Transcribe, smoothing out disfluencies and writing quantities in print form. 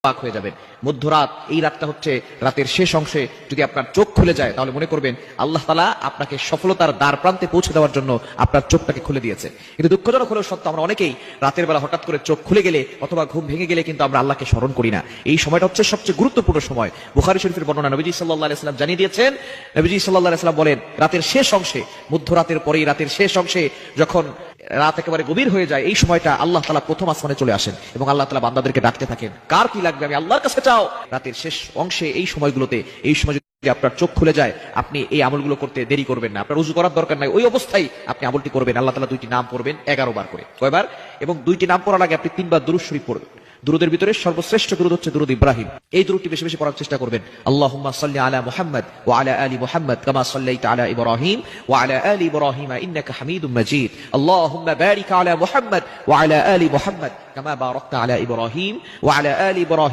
অবাক হয়ে যাবেন। মধ্যরাত, এই রাতটা হচ্ছে রাতের শেষ অংশে যদি আপনার চোখ খুলে যায় তাহলে মনে করবেন আল্লাহ তাআলা আপনাকে সফলতার দ্বার প্রান্তে পৌঁছে দেওয়ার জন্য আপনার চোখটাকে খুলে দিয়েছে। কিন্তু দুঃখজনক হলেও সত্য, আমরা অনেকেই রাতের বেলা হঠাৎ করে চোখ খুলে গেলে অথবা ঘুম ভেঙে গেলে কিন্তু আমরা আল্লাহকে স্মরণ করি না। এই সময়টা হচ্ছে সবচেয়ে গুরুত্বপূর্ণ সময়। বুখারী শরীফের বর্ণনা, নবীজি সাল্লাল্লাহু আলাইহি ওয়াসাল্লাম জানিয়ে দিয়েছেন, নবীজি সাল্লাল্লাহু আলাইহি ওয়াসাল্লাম বলেন, রাতের শেষ অংশে, মধ্যরাতের পরেই রাতের শেষ অংশে যখন রাত একেবারে গভীর হয়ে যায়, এই সময়টা আল্লাহ তাআলা প্রথম আসমানে চলে আসেন এবং আল্লাহ তাআলা বান্দাদেরকে ডাকতে থাকেন, কার কি লাগবে আমি আল্লাহর কাছে চাও। রাতের শেষ অংশে এই সময়গুলোতে, এই সময় যদি আপনার চোখ খুলে যায়, আপনি এই আমলগুলো করতে দেরি করবেন না। আপনার উযু করার দরকার নাই, ওই অবস্থায় আপনি আমলটি করবেন। আল্লাহ তাআলা দুইটি নাম পড়বেন 11 বার করে। কয়বার? এবং দুইটি নাম পড়ার আগে আপনি 3 বার দুরূদ শরীফ পড়বেন। দুরুদের ভিতরে সর্বশ্রেষ্ঠ দুরুদ হচ্ছে দুরুদ ইব্রাহিম। এই দুরুদটি বেশি বেশি পড়ার চেষ্টা করবেন। আল্লাহুম্মা সাল্লি আলা মুহাম্মাদ ওয়া আলা আলি মুহাম্মাদ কামা সাল্লাইতা আলা ইব্রাহিম ওয়া আলা আলি ইব্রাহিম ইন্নাকা হামিদুম মাজিদ। আল্লাহুম্মা বারিক আলা মুহাম্মাদ ওয়া আলা আলি মুহাম্মাদ কামা বারাকতা আলা ইব্রাহিম ওয়া আলা আলি ইব্রাহিম